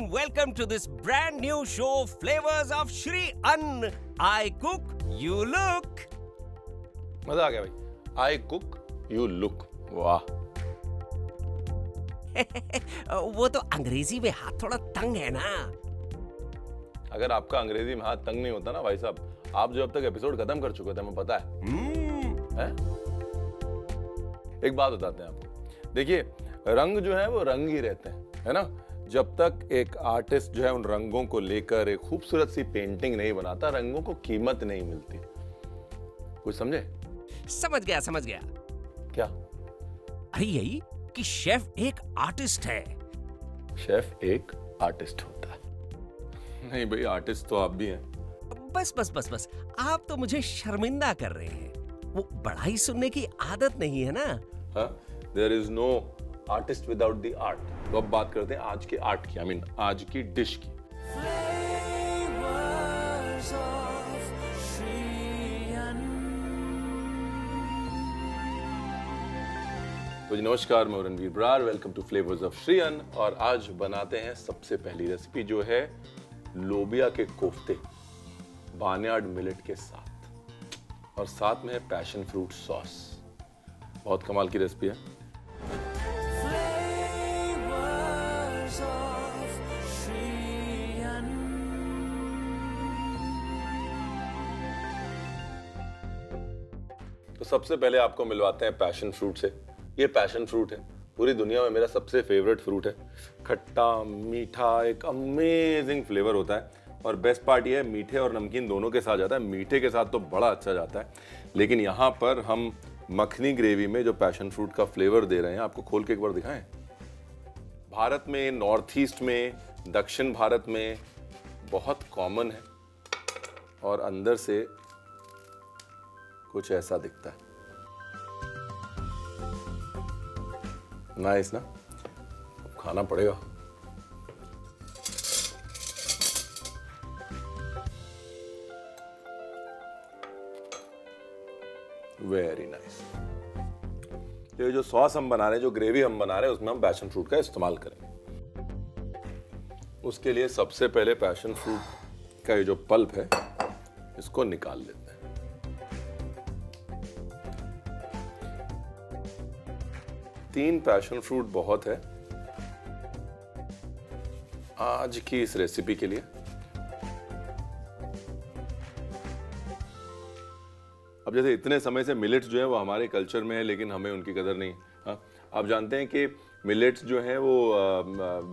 and welcome to this brand new show, Flavors of Shri Ann. I cook, you look. मजा आ गया भाई. I cook, you look. वाह. वो तो अंग्रेजी में हाथ थोड़ा तंग है ना. अगर आपका अंग्रेजी में हाथ तंग नहीं होता ना भाई साहब, आप जो अब तक एपिसोड खत्म कर चुके थे, हमें पता है? एक बात बताते हैं आपको. देखिए, रंग जो है वो रंग ही रहते हैं, है ना. जब तक एक आर्टिस्ट जो है उन रंगों को लेकर एक खूबसूरत सी पेंटिंग नहीं बनाता, रंगों को कीमत नहीं मिलती. कुछ समझे? समझ गया. क्या? अरे यही कि शेफ एक आर्टिस्ट है. शेफ एक आर्टिस्ट होता है? नहीं भाई, आर्टिस्ट तो आप भी हैं. बस. आप तो मुझे शर्मिंदा कर रहे हैं. वो बढ़ाई सुनने की आदत नहीं है ना. हाँ, there is no artist without the art. तो अब बात करते हैं आज के आर्ट की, आज की डिश की. तो जी नमस्कार, मैं Ranveer Brar. Welcome to flavours of Shri Anna. और आज बनाते हैं सबसे पहली रेसिपी, जो है लोबिया के कोफ्ते बार्नयार्ड मिलेट के साथ, और साथ में है पैशन फ्रूट सॉस. बहुत कमाल की रेसिपी है. तो सबसे पहले आपको मिलवाते हैं पैशन फ्रूट से. ये पैशन फ्रूट है, पूरी दुनिया में मेरा सबसे फेवरेट फ्रूट है. खट्टा मीठा, एक अमेजिंग फ्लेवर होता है. और बेस्ट पार्ट ये है, मीठे और नमकीन दोनों के साथ जाता है. मीठे के साथ तो बड़ा अच्छा जाता है, लेकिन यहाँ पर हम मखनी ग्रेवी में जो पैशन फ्रूट का फ्लेवर दे रहे हैं, आपको खोल के एक बार दिखाएं. भारत में, नॉर्थ ईस्ट में, दक्षिण भारत में बहुत कॉमन है, और अंदर से कुछ ऐसा दिखता है. नाइस ना? खाना पड़ेगा. Very nice. ये जो सॉस हम बना रहे हैं, जो ग्रेवी हम बना रहे हैं, उसमें हम पैशन फ्रूट का इस्तेमाल करेंगे. उसके लिए सबसे पहले पैशन फ्रूट का ये जो पल्प है, इसको निकाल लेते हैं. तीन पैशन फ्रूट बहुत है आज की इस रेसिपी के लिए. अब जैसे इतने समय से मिलेट्स जो है वो हमारे कल्चर में है, लेकिन हमें उनकी कदर नहीं. हाँ, आप जानते हैं कि मिलेट्स जो है वो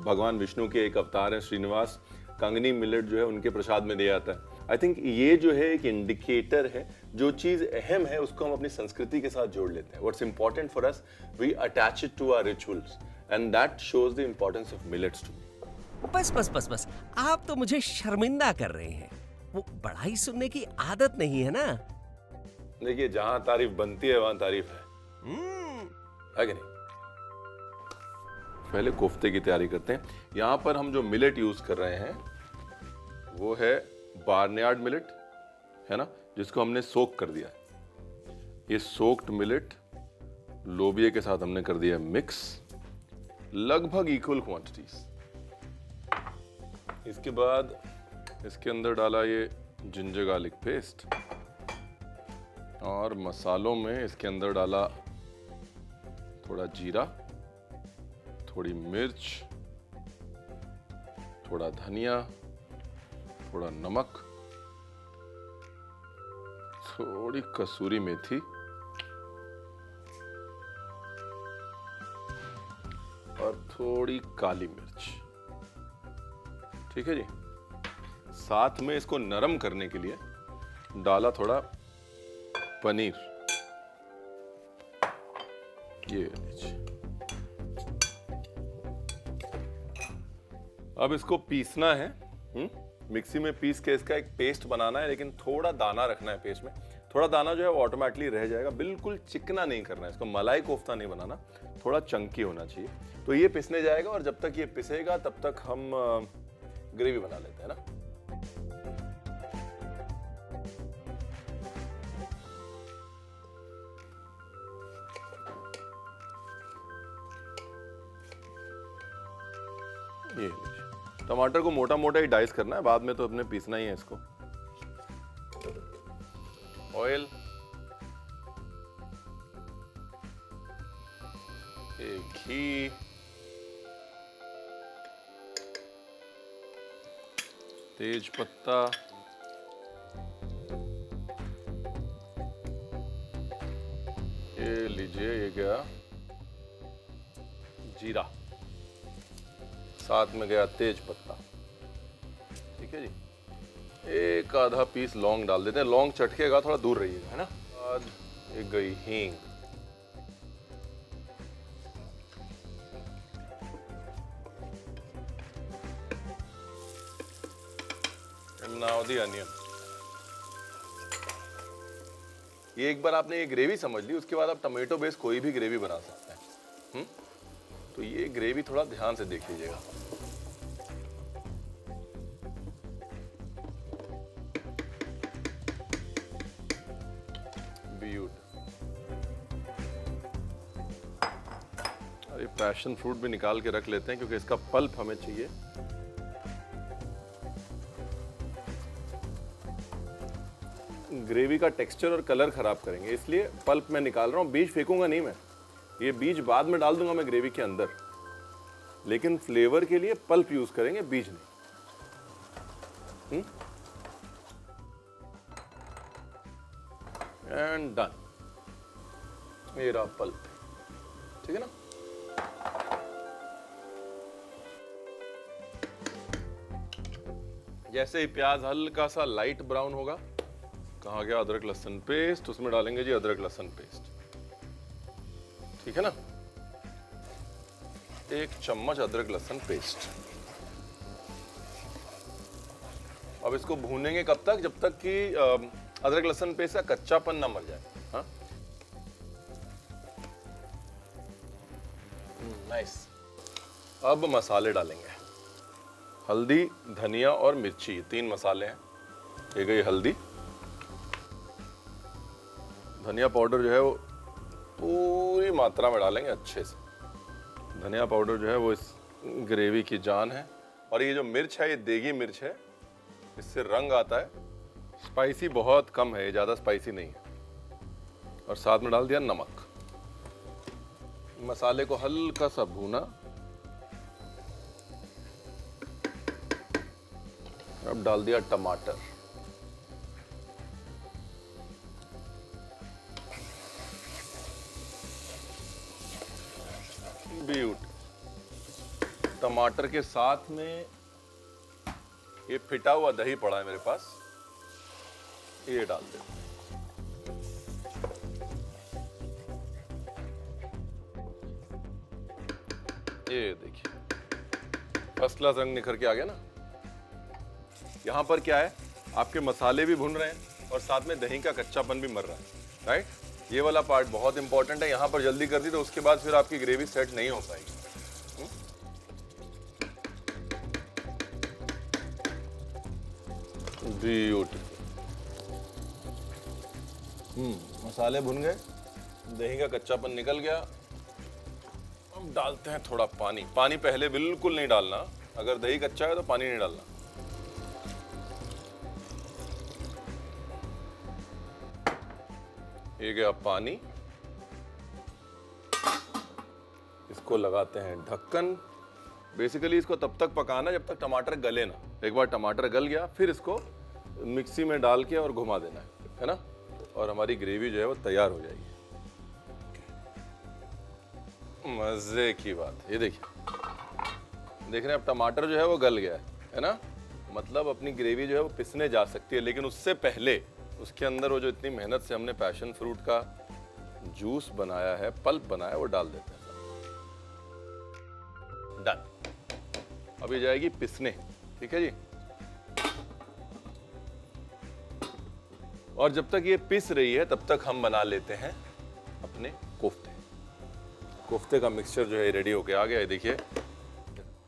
भगवान विष्णु के एक अवतार है, श्रीनिवास. कंगनी मिलेट जो है उनके प्रसाद में दिया जाता है. आई थिंक ये जो है एक इंडिकेटर है, जो चीज अहम है उसको हम अपनी संस्कृति के साथ जोड़ लेते हैं. What's important for us, we attach it to our rituals, and that shows the importance of millets to me. बस. आप तो मुझे शर्मिंदा कर रहे हैं. वो बढ़ाई सुनने की आदत नहीं है ना. देखिए, जहां तारीफ बनती है वहां तारीफ है कि नहीं? पहले कोफ्ते की तैयारी करते हैं. यहां पर हम जो मिलेट यूज कर रहे हैं वो है बार्नयार्ड मिलेट, है ना, जिसको हमने सोक कर दिया है. ये सोक्ड मिलेट लोबिया के साथ हमने कर दिया मिक्स, लगभग इक्वल क्वांटिटीज. इसके बाद इसके अंदर डाला ये जिंजर गार्लिक पेस्ट, और मसालों में इसके अंदर डाला थोड़ा जीरा, थोड़ी मिर्च, थोड़ा धनिया, थोड़ा नमक, थोड़ी कसूरी मेथी, और थोड़ी काली मिर्च. ठीक है जी. साथ में इसको नरम करने के लिए डाला थोड़ा पनीर. ये लीजिए. अब इसको पीसना है. मिक्सी में पीस के इसका एक पेस्ट बनाना है, लेकिन थोड़ा दाना रखना है पेस्ट में. थोड़ा दाना जो है वो ऑटोमेटिकली रह जाएगा. बिल्कुल चिकना नहीं करना है इसको, मलाई कोफ्ता नहीं बनाना, थोड़ा चंकी होना चाहिए. तो ये पिसने जाएगा, और जब तक ये पिसेगा तब तक हम ग्रेवी बना लेते हैं ना. ये लीजिए. टमाटर को मोटा मोटा ही डाइस करना है, बाद में तो अपने पीसना ही है इसको। ऑयल, घी, तेज पत्ता, ये लीजिए, ये गया जीरा, साथ में गया तेज पत्ता। ठीक है जी, एक आधा पीस लौंग डाल देते हैं, लौंग चटकेगा, थोड़ा दूर रहिएगा, है ना। बाद एक गई हींग, एंड नाउ द अनियन। ये एक बार आपने ये ग्रेवी समझ ली, उसके बाद आप टमाटो बेस कोई भी ग्रेवी बना सकते हैं। तो ये ग्रेवी थोड़ा ध्यान से देख लीजिएगा। अरे पैशन फ्रूट भी निकाल के रख लेते हैं क्योंकि इसका पल्प हमें चाहिए। ग्रेवी का टेक्सचर और कलर खराब करेंगे, इसलिए पल्प मैं निकाल रहा हूँ। बीज फेंकूंगा नहीं मैं, ये बीज बाद में डाल दूंगा मैं ग्रेवी के अंदर, लेकिन फ्लेवर के लिए पल्प यूज करेंगे, बीज नहीं। एंड डन, मेरा पल्प। ठीक है ना। जैसे ही प्याज हल्का सा लाइट ब्राउन होगा, कहाँ गया अदरक लहसुन पेस्ट, उसमें डालेंगे जी अदरक लहसुन पेस्ट। ठीक है ना, 1 चम्मच अदरक लहसुन पेस्ट। अब इसको भूनेंगे कब तक, जब तक कि अदरक लहसुन पेस्ट का कच्चापन ना मर जाए। हाँ, नाइस। अब मसाले डालेंगे, हल्दी, धनिया और मिर्ची, 3 मसाले हैं। ये गई हल्दी, धनिया पाउडर जो है वो पूरी मात्रा में डालेंगे अच्छे से। धनिया पाउडर जो है वो इस ग्रेवी की जान है। और ये जो मिर्च है, ये देगी मिर्च है, इससे रंग आता है। स्पाइसी बहुत कम है, ज़्यादा स्पाइसी नहीं है। और साथ में डाल दिया नमक। मसाले को हल्का सा भूना। अब डाल दिया टमाटर, ब्यूट। टमाटर के साथ में ये फिटा हुआ दही पड़ा है मेरे पास, ये डाल दे। ये देखिए, फर्स्ट क्लास रंग निखर के आ गया ना। यहां पर क्या है, आपके मसाले भी भुन रहे हैं और साथ में दही का कच्चापन भी मर रहा है, राइट। ये वाला पार्ट बहुत इंपॉर्टेंट है। यहां पर जल्दी कर दी तो उसके बाद फिर आपकी ग्रेवी सेट नहीं हो पाएगी। ब्यूटीफुल। मसाले भुन गए, दही का कच्चापन निकल गया। अब डालते हैं थोड़ा पानी। पानी पहले बिल्कुल नहीं डालना, अगर दही कच्चा है तो पानी नहीं डालना। ये गया पानी, इसको लगाते हैं ढक्कन। बेसिकली इसको तब तक पकाना जब तक टमाटर गले ना। एक बार टमाटर गल गया, फिर इसको मिक्सी में डाल के और घुमा देना है ना। और हमारी ग्रेवी जो है वो तैयार हो जाएगी। मजे की बात। ये देखिए, देख रहे हैं, अब टमाटर जो है वो गल गया है ना। मतलब अपनी ग्रेवी जो है वो पिसने जा सकती है, लेकिन उससे पहले उसके अंदर वो जो इतनी मेहनत से हमने पैशन फ्रूट का जूस बनाया है, पल्प बनाया है, वो डाल देते हैं। डन। अब ये जाएगी पिसने। ठीक है जी। और जब तक ये पिस रही है तब तक हम बना लेते हैं अपने कोफ्ते। कोफ्ते का मिक्सचर जो है रेडी होके आ गया है। देखिए,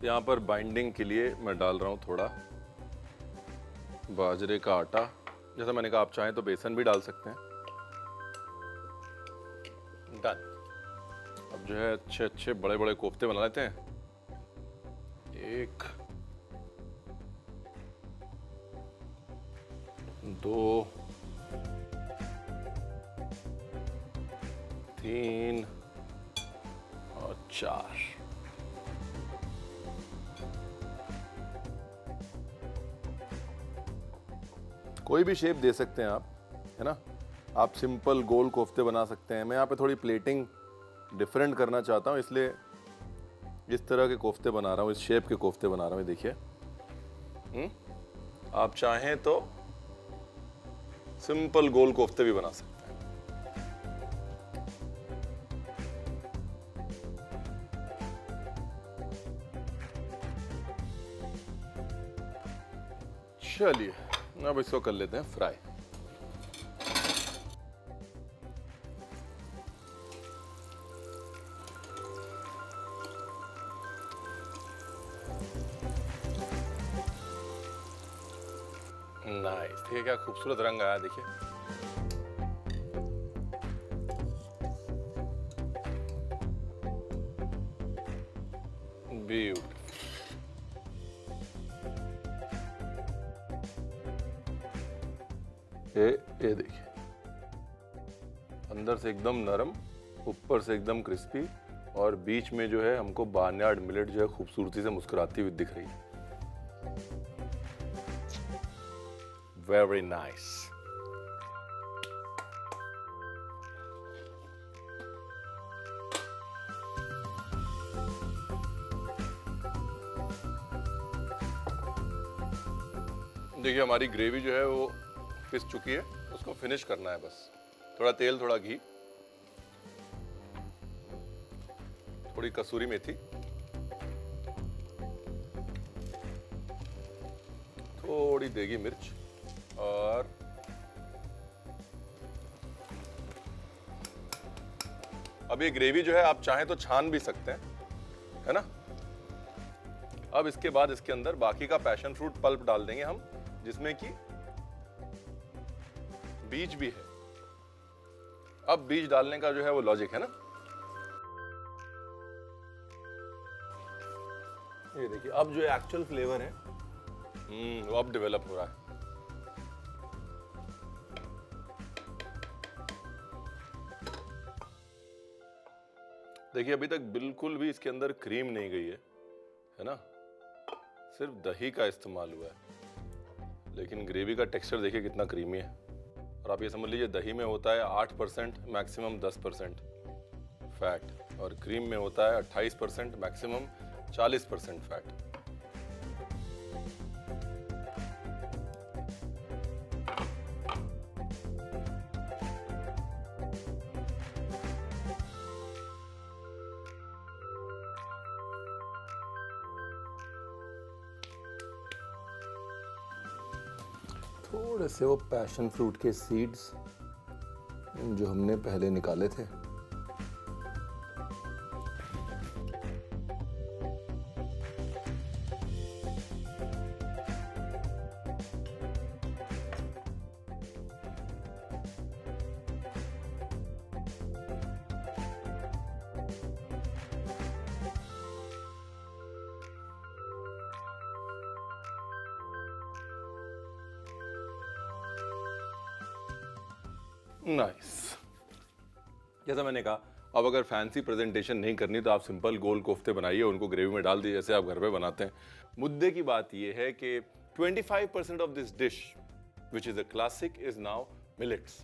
यहाँ पर बाइंडिंग के लिए मैं डाल रहा हूँ थोड़ा बाजरे का आटा। जैसा मैंने कहा, आप चाहें तो बेसन भी डाल सकते हैं। डन। अब जो है अच्छे अच्छे बड़े बड़े कोफ्ते बना लेते हैं। 1 2 3 और 4। कोई भी शेप दे सकते हैं आप, है ना। आप सिंपल गोल कोफ्ते बना सकते हैं। मैं यहाँ पे थोड़ी प्लेटिंग डिफरेंट करना चाहता हूँ, इसलिए इस तरह के कोफ्ते बना रहा हूँ, इस शेप के कोफ्ते बना रहा हूँ। देखिए, आप चाहें तो सिंपल गोल कोफ्ते भी बना सकते हैं। चलिए, अब इसको कर लेते हैं फ्राई। नाइस, देखिए क्या खूबसूरत रंग आया। देखिए, ब्यूटीफुल। ये देखिए, अंदर से एकदम नरम, ऊपर से एकदम क्रिस्पी, और बीच में जो है हमको बार्नयार्ड मिलेट जो है खूबसूरती से मुस्कुराती हुई दिख रही है। Very nice. देखिए, हमारी ग्रेवी जो है वो पिस चुकी है, उसको फिनिश करना है बस। थोड़ा तेल, थोड़ा घी, थोड़ी कसूरी मेथी, थोड़ी देगी मिर्च, और अब ये ग्रेवी जो है आप चाहें तो छान भी सकते हैं, है ना। अब इसके बाद इसके अंदर बाकी का पैशन फ्रूट पल्प डाल देंगे हम, जिसमें कि बीज भी है। अब बीज डालने का जो है वो लॉजिक है ना। ये देखिए, अब जो एक्चुअल फ्लेवर है वो अब डेवलप हो रहा है। देखिए, अभी तक बिल्कुल भी इसके अंदर क्रीम नहीं गई है ना। सिर्फ दही का इस्तेमाल हुआ है, लेकिन ग्रेवी का टेक्सचर देखिए कितना क्रीमी है। और आप ये समझ लीजिए, दही में होता है 8% मैक्सिमम 10% फैट, और क्रीम में होता है 28% मैक्सिमम 40% फैट। थोड़े से वो पैशन फ्रूट के सीड्स जो हमने पहले निकाले थे, नाइस। जैसा मैंने कहा, अब अगर फैंसी प्रेजेंटेशन नहीं करनी तो आप सिंपल गोल कोफ्ते बनाइए, उनको ग्रेवी में डाल दीजिए जैसे आप घर पे बनाते हैं। मुद्दे की बात यह है कि 25% of this dish which is a classic is now millets.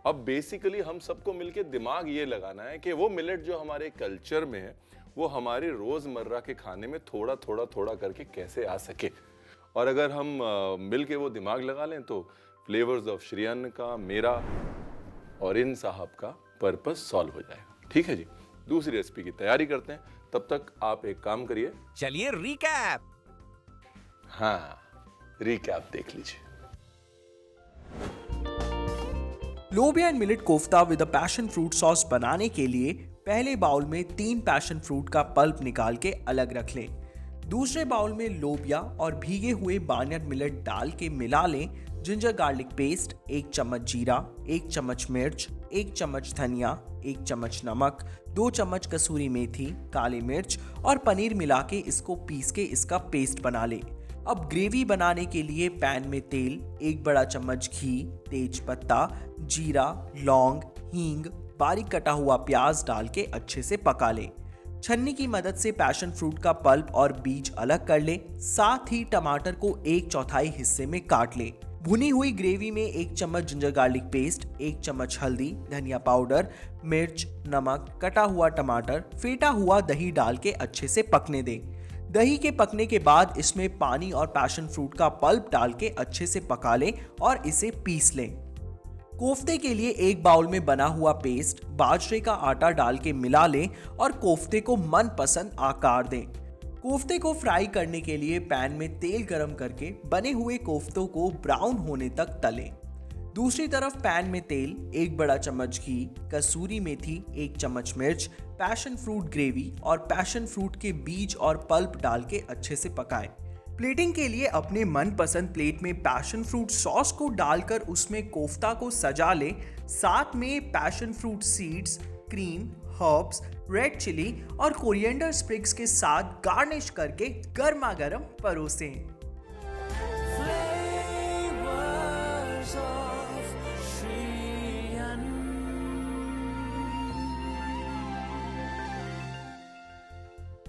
अब बेसिकली हम सबको मिलके दिमाग ये लगाना है कि वो मिलेट जो हमारे कल्चर में है वो हमारे रोजमर्रा के खाने में थोड़ा थोड़ा थोड़ा करके कैसे आ सके। और अगर हम मिलके वो दिमाग लगा लें तो फ्लेवर्स ऑफ श्री अन्न का, मेरा और इन साहब का पर्पस सॉल्व हो जाएगा। ठीक है जी, दूसरी रेसिपी की तैयारी करते हैं। तब तक आप एक काम करिए, चलिए रिकैप। हाँ, रिकैप देख लीजिए। लोबिया and millet kofta with a passion fruit sauce बनाने के लिए पहले बाउल में 3 पैशन फ्रूट का पल्प निकाल के अलग रख लें। दूसरे बाउल में लोबिया और भीगे हुए बार्नयार्ड मिलेट डाल के मिला लें। जिंजर गार्लिक पेस्ट, 1 चम्मच जीरा, 1 चम्मच मिर्च, 1 चम्मच धनिया, 1 चम्मच नमक, 2 चम्मच कसूरी मेथी, काली मिर्च और पनीर मिला के इसको पीस के इसका पेस्ट बना लें। अब ग्रेवी बनाने के लिए पैन में तेल, 1 बड़ा चम्मच घी, तेज पत्ता, जीरा, लौंग, हींग, बारीक कटा हुआ प्याज डाल के अच्छे से पका लें। छन्नी की मदद से पैशन फ्रूट का पल्प और बीज अलग कर लें। साथ ही टमाटर को 1/4 हिस्से में काट लें। भुनी हुई ग्रेवी में 1 चम्मच जिंजर गार्लिक पेस्ट, 1 चम्मच हल्दी, धनिया पाउडर, मिर्च, नमक, कटा हुआ टमाटर, फेंटा हुआ दही डाल के अच्छे से पकने दें। दही के पकने के बाद इसमें पानी और पैशन फ्रूट का पल्प डाल के अच्छे से पका लें और इसे पीस लें। कोफ्ते के लिए 1 बाउल में बना हुआ पेस्ट बाजरे का आटा डाल के मिला लें और कोफ्ते को मनपसंद आकार दें। कोफ्ते को फ्राई करने के लिए पैन में तेल गरम करके बने हुए कोफ्तों को ब्राउन होने तक तलें। दूसरी तरफ पैन में तेल, 1 बड़ा चम्मच घी, कसूरी मेथी, 1 चम्मच मिर्च, पैशन फ्रूट ग्रेवी और पैशन फ्रूट के बीज और पल्प डाल के अच्छे से पकाएं। प्लेटिंग के लिए अपने मनपसंद प्लेट में पैशन फ्रूट सॉस को डालकर उसमें कोफ्ता को सजा लें। साथ में passion fruit seeds, cream, herbs, red chilli और कोरिएंडर स्प्रिग्स के साथ गार्निश करके गर्मा गर्म परोसें।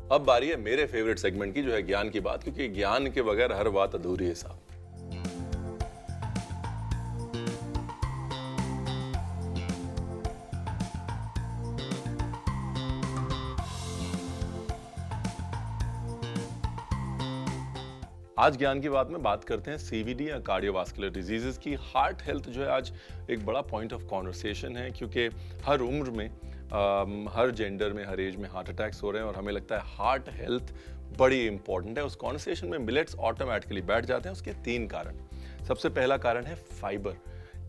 अब बारी है मेरे फेवरेट सेगमेंट की, जो है ज्ञान की बात, क्योंकि ज्ञान के बगैर हर बात अधूरी है साहब। आज ज्ञान की बात में बात करते हैं सीवीडी या कार्डियोवास्कुलर डिजीजेस की। हार्ट हेल्थ जो है आज एक बड़ा पॉइंट ऑफ कॉन्वर्सेशन है, क्योंकि हर उम्र में हर जेंडर में, हर एज में हार्ट अटैक्स हो रहे हैं और हमें लगता है हार्ट हेल्थ बड़ी इंपॉर्टेंट है। उस कॉन्वर्सेशन में मिलेट्स ऑटोमेटिकली बैठ जाते हैं। उसके 3 कारण। सबसे पहला कारण है फाइबर।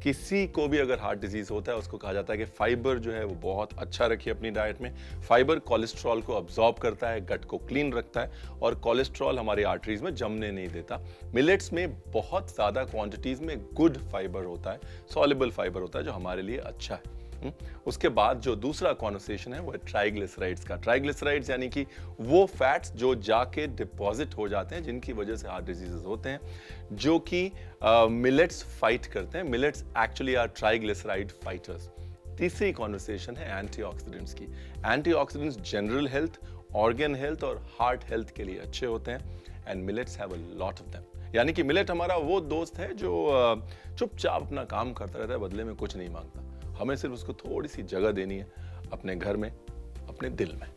किसी को भी अगर हार्ट डिजीज होता है उसको कहा जाता है कि फाइबर जो है वो बहुत अच्छा रखिए अपनी डाइट में। फाइबर कोलेस्ट्रॉल को अब्जॉर्ब करता है, गट को क्लीन रखता है और कोलेस्ट्रॉल हमारी आर्टरीज में जमने नहीं देता। मिलेट्स में बहुत ज़्यादा क्वांटिटीज में गुड फाइबर होता है, सॉल्युबल फाइबर होता है, जो हमारे लिए अच्छा है। उसके बाद जो दूसरा कॉन्वर्सेशन है वो है ट्राइग्लिसराइड्स का। ट्राइग्लिसराइड्स यानी कि वो फैट्स जो जाके डिपॉजिट हो जाते हैं, जिनकी वजह से हार्ट डिजीजेस होते हैं, जो कि मिलेट्स फाइट करते हैं। Millets actually are triglyceride fighters. तीसरी कॉन्वर्सेशन है एंटीऑक्सीडेंट्स की। Antioxidants general health, organ health और हार्ट हेल्थ के लिए अच्छे होते हैं and millets have a lot of them. यानी कि मिलेट हमारा वो दोस्त है जो चुपचाप अपना काम करता रहता है, बदले में कुछ नहीं मांगता। हमें सिर्फ उसको थोड़ी सी जगह देनी है अपने घर में, अपने दिल में।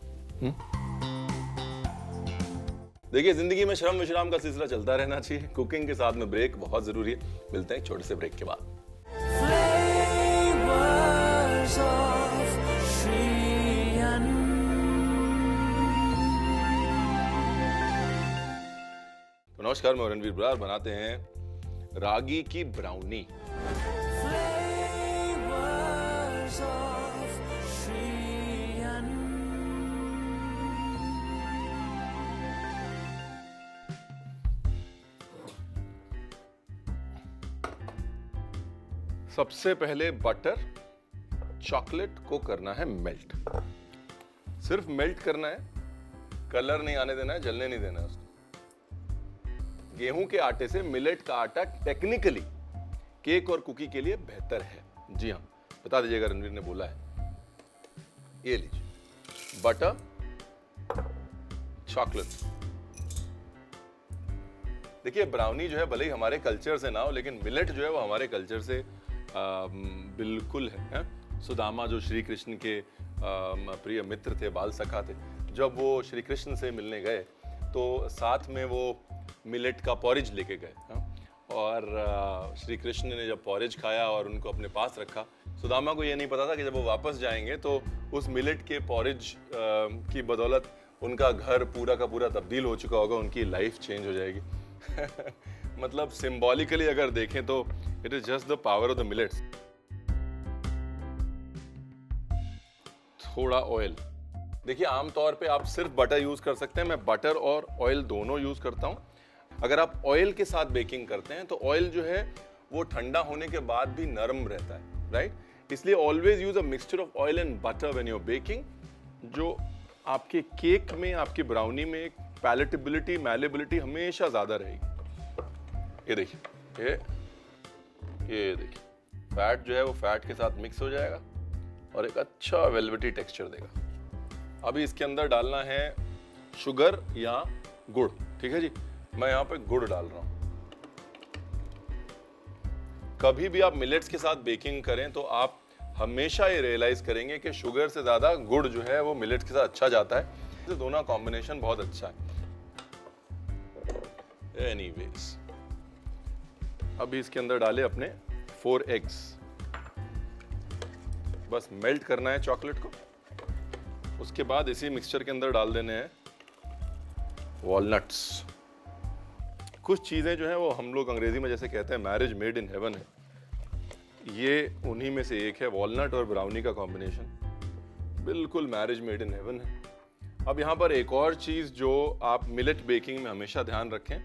देखिए, जिंदगी में श्रम विश्राम का सिलसिला चलता रहना चाहिए। कुकिंग के साथ में ब्रेक बहुत जरूरी है। मिलते हैं एक छोटे से ब्रेक के बाद। तो नमस्कार, मैं रणवीर बरार। बनाते हैं रागी की ब्राउनी। सबसे पहले बटर चॉकलेट को करना है मेल्ट। सिर्फ मेल्ट करना है, कलर नहीं आने देना है, जलने नहीं देना है उसको। गेहूं के आटे से मिलेट का आटा टेक्निकली केक और कुकी के लिए बेहतर है। जी हाँ, बता दीजिएगा, रणवीर ने बोला है। ये लीजिए, बटर चॉकलेट। देखिए, ब्राउनी जो है भले ही हमारे कल्चर से ना हो, लेकिन मिलेट जो है वो हमारे कल्चर से बिल्कुल है। सुदामा जो श्री कृष्ण के प्रिय मित्र थे, बाल सखा थे, जब वो श्री कृष्ण से मिलने गए तो साथ में वो मिलेट का पॉरेज लेके गए। और श्री कृष्ण ने जब पॉरेज खाया और उनको अपने पास रखा, सुदामा को ये नहीं पता था कि जब वो वापस जाएंगे तो उस मिलेट के पॉरेज की बदौलत उनका घर पूरा का पूरा तब्दील हो चुका होगा, उनकी लाइफ चेंज हो जाएगी। मतलब सिंबॉलिकली अगर देखें तो it is just the power of the millets. थोड़ा ऑयल। देखिए, आमतौर पे आप सिर्फ बटर यूज कर सकते हैं। मैं बटर और ऑयल दोनों यूज करता हूं। अगर आप ऑयल के साथ बेकिंग करते हैं तो ऑयल जो है वो ठंडा होने के बाद भी नरम रहता है, राइट? इसलिए always use a mixture of oil and butter when you are baking, जो आपके केक में, आपकी ब्राउनी में पैलेटेबिलिटी, मैलेबिलिटी हमेशा ज्यादा रहेगी। ये देखिए, ये देखिए, फैट जो है वो फैट के साथ मिक्स हो जाएगा और एक अच्छा वेलवेटी टेक्सचर देगा। अभी इसके अंदर डालना है शुगर या गुड़, ठीक है जी। मैं यहाँ पे गुड़ डाल रहा हूँ। कभी भी आप मिलेट्स के साथ बेकिंग करें तो आप हमेशा ये रियलाइज करेंगे कि शुगर से ज्यादा गुड़ जो है वो मिलेट्स के साथ अच्छा जाता है। तो दोनों कॉम्बिनेशन बहुत अच्छा है। एनीवेज, अभी इसके अंदर डाले अपने 4 एग्स। बस मेल्ट करना है चॉकलेट को। उसके बाद इसी मिक्सचर के अंदर डाल देने हैं वॉलनट्स। कुछ चीजें जो है वो हम लोग अंग्रेजी में जैसे कहते हैं मैरिज मेड इन हेवन है, ये उन्हीं में से एक है। वॉलनट और ब्राउनी का कॉम्बिनेशन बिल्कुल मैरिज मेड इन हेवन है। अब यहाँ पर एक और चीज जो आप मिलेट बेकिंग में हमेशा ध्यान रखें,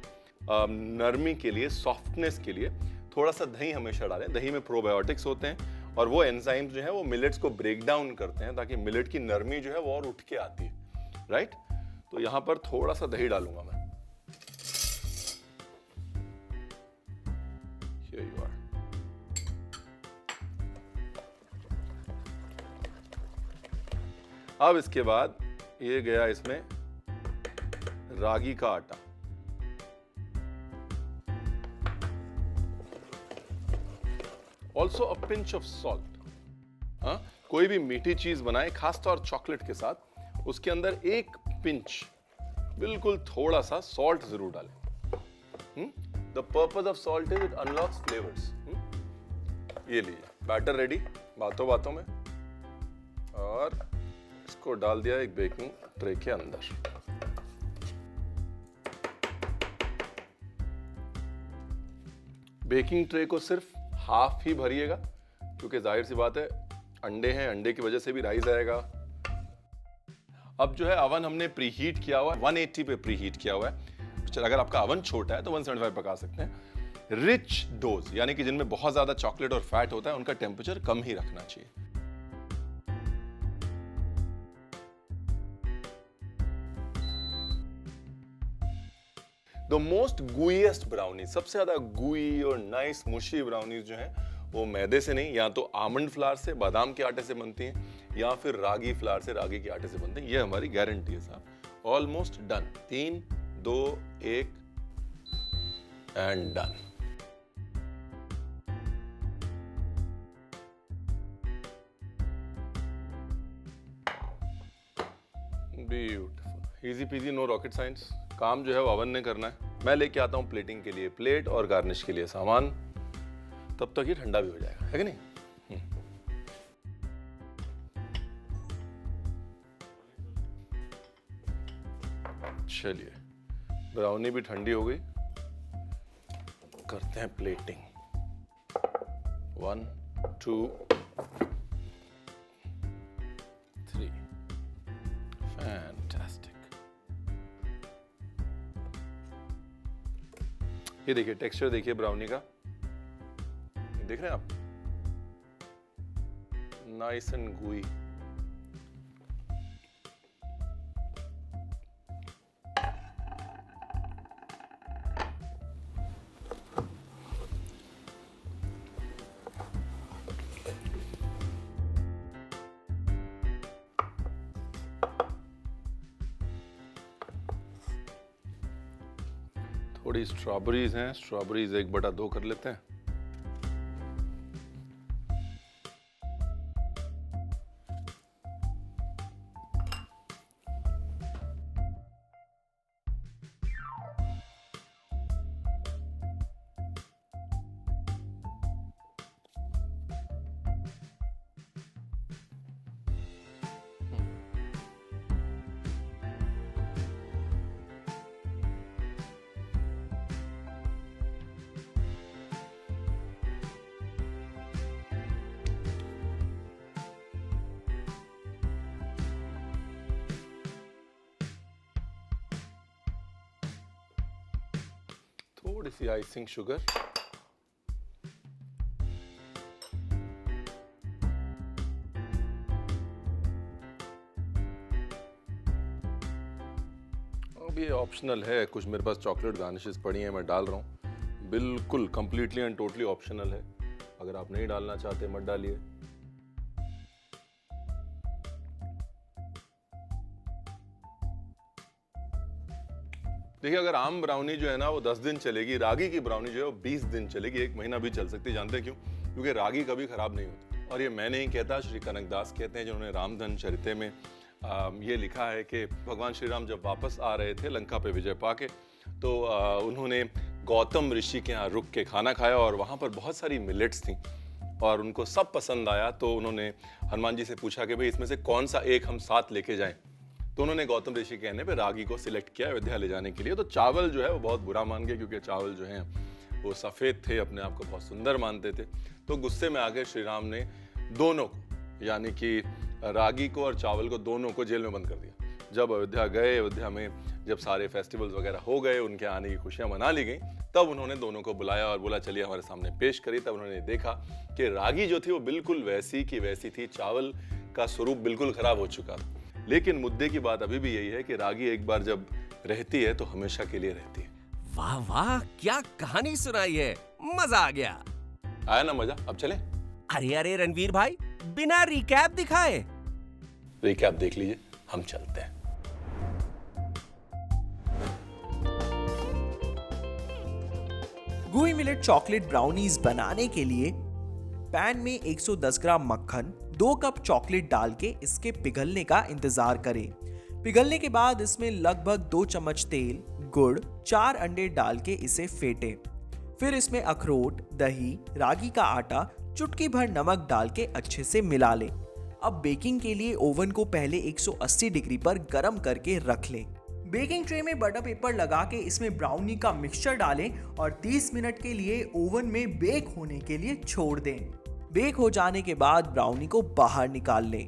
नरमी के लिए, सॉफ्टनेस के लिए थोड़ा सा दही हमेशा डालें। दही में प्रोबायोटिक्स होते हैं और वो एंजाइम्स जो है वो मिलेट्स को ब्रेक डाउन करते हैं ताकि मिलेट की नरमी जो है वो और उठ के आती है, राइट। तो यहाँ पर थोड़ा सा दही डालूंगा मैं। Here you are. अब इसके बाद ये गया इसमें रागी का आटा। Also a pinch of salt. हाँ, कोई भी मीठी चीज बनाए, खासतौर चॉकलेट के साथ, उसके अंदर एक पिंच, बिल्कुल थोड़ा सा सॉल्ट जरूर डालें। The purpose of salt is it unlocks flavours. ये लीजिए, बैटर रेडी बातों बातों में, और इसको डाल दिया एक बेकिंग ट्रे के अंदर। बेकिंग ट्रे को सिर्फ हाफ ही भरिएगा, क्योंकि जाहिर सी बात है अंडे हैं, अंडे की वजह से भी राइज आएगा। अब जो है अवन हमने प्रीहीट किया हुआ है, 180 पे प्रीहीट किया हुआ है। अगर आपका अवन छोटा है तो 175 पका सकते हैं। रिच डोज यानी कि जिनमें बहुत ज्यादा चॉकलेट और फैट होता है, उनका टेम्परेचर कम ही रखना चाहिए। द मोस्ट गुईएस्ट ब्राउनी, सबसे ज्यादा गुई और नाइस मुशी ब्राउनीज जो हैं वो मैदे से नहीं, या तो आमंड फ्लावर से, बादाम के आटे से बनती हैं, या फिर रागी फ्लावर से, रागी के आटे से बनते हैं। ये हमारी गारंटी है साहब। Almost done. 3, 2, 1 and done. Beautiful, easy peasy, no rocket science. काम जो है वो अवन ने करना है। मैं लेके आता हूं प्लेटिंग के लिए प्लेट और गार्निश के लिए सामान, तब तक ये ठंडा भी हो जाएगा, है कि नहीं। चलिए, ब्राउनी भी ठंडी हो गई, करते हैं प्लेटिंग। 1, 2, 3। फैंटास्टिक। ये देखिए, टेक्सचर देखिए ब्राउनी का, देख रहे हैं आप, नाइस एंड गुई। थोड़ी स्ट्रॉबेरीज हैं, स्ट्रॉबेरीज 1/2 कर लेते हैं। थोड़ी सी आइसिंग शुगर, अब ये ऑप्शनल है, कुछ मेरे पास चॉकलेट गार्निशेस पड़ी हैं, मैं डाल रहा हूँ। बिल्कुल कंप्लीटली एंड टोटली ऑप्शनल है। अगर आप नहीं डालना चाहते मत डालिए। देखिए, अगर आम ब्राउनी जो है ना वो 10 दिन चलेगी, रागी की ब्राउनी जो है वो 20 दिन चलेगी, 1 महीना भी चल सकती है। जानते हैं क्यों? क्योंकि रागी कभी खराब नहीं होती। और ये मैं नहीं कहता, श्री कनकदास कहते हैं, जिन्होंने रामधन चरिते में ये लिखा है कि भगवान श्री राम जब वापस आ रहे थे लंका पे विजय पाके, तो उन्होंने गौतम ऋषि के यहाँ रुक के खाना खाया और वहाँ पर बहुत सारी मिलेट्स थी और उनको सब पसंद आया। तो उन्होंने हनुमान जी से पूछा कि भाई इसमें से कौन सा एक हम साथ लेके जाएं। तो उन्होंने गौतम ऋषि के कहने पे रागी को सिलेक्ट किया अयोध्या ले जाने के लिए। तो चावल जो है वो बहुत बुरा मान गए, क्योंकि चावल जो हैं वो सफ़ेद थे, अपने आप को बहुत सुंदर मानते थे। तो गुस्से में आके श्री राम ने दोनों को, यानी कि रागी को और चावल को, दोनों को जेल में बंद कर दिया। जब अयोध्या गए, अयोध्या में जब सारे फेस्टिवल्स वगैरह हो गए, उनके आने की खुशियाँ मना ली गई, तब उन्होंने दोनों को बुलाया और बोला चलिए हमारे सामने पेश करिए। तब उन्होंने देखा कि रागी जो थी वो बिल्कुल वैसी की वैसी थी, चावल का स्वरूप बिल्कुल खराब हो चुका था। लेकिन मुद्दे की बात अभी भी यही है कि रागी एक बार जब रहती है तो हमेशा के लिए रहती है। वाह वाह, क्या कहानी सुनाई है, मजा आ गया। आया ना मजा? अब चले? अरे अरे रणवीर भाई, बिना रिकैप दिखाए। रिकैप देख लीजिए, हम चलते हैं। गुई मिलेट चॉकलेट ब्राउनीज बनाने के लिए पैन में 110 ग्राम मक्खन, 2 कप चॉकलेट डाल के इसके पिघलने का इंतजार करें। पिघलने के बाद इसमें लगभग 2 चम्मच तेल, गुड़, 4 अंडे डाल के इसे फेंटें। फिर इसमें अखरोट, दही, रागी का आटा, चुटकी भर नमक डाल के अच्छे से मिला लें। अब बेकिंग के लिए ओवन को पहले 180 डिग्री पर गर्म करके रख लें। बेकिंग ट्रे में बटर पेपर लगा के इसमें ब्राउनी का मिक्सचर डालें और 30 मिनट के लिए ओवन में बेक होने के लिए छोड़ दें। बेक हो जाने के बाद ब्राउनी को बाहर निकाल लें।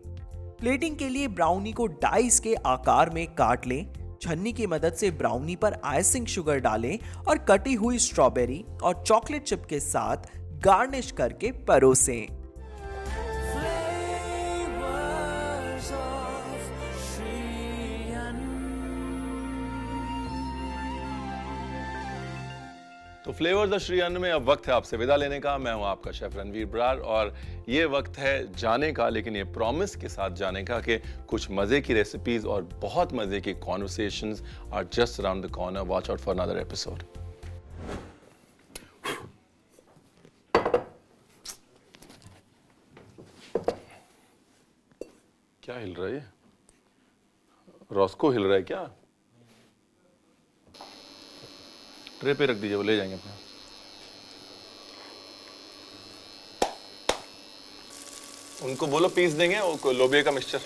प्लेटिंग के लिए ब्राउनी को डाइस के आकार में काट लें। छन्नी की मदद से ब्राउनी पर आइसिंग शुगर डालें और कटी हुई स्ट्रॉबेरी और चॉकलेट चिप के साथ गार्निश करके परोसें। तो फ्लेवर्स ऑफ श्री अन्न में अब वक्त है आपसे विदा लेने का। मैं हूं आपका शेफ रणवीर बरार और ये वक्त है जाने का, लेकिन ये प्रॉमिस के साथ जाने का कि कुछ मजे की रेसिपीज और बहुत मजे की conversations are just around the corner. Watch out for another episode. क्या हिल रहा है? रॉस्को हिल रहा है क्या? ट्रे पे रख दीजिए, वो ले जाएंगे अपने। उनको बोलो पीस देंगे वो लोबिया का मिक्सचर।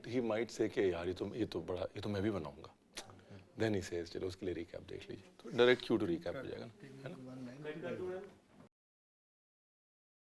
ही माइट से कि यार ये तो मैं भी बनाऊंगा। देन ही सेज, चलो उसके लिए रिकैप देख लीजिए, तो डायरेक्ट क्यू टू रिकैप हो जाएगा ना, है ना?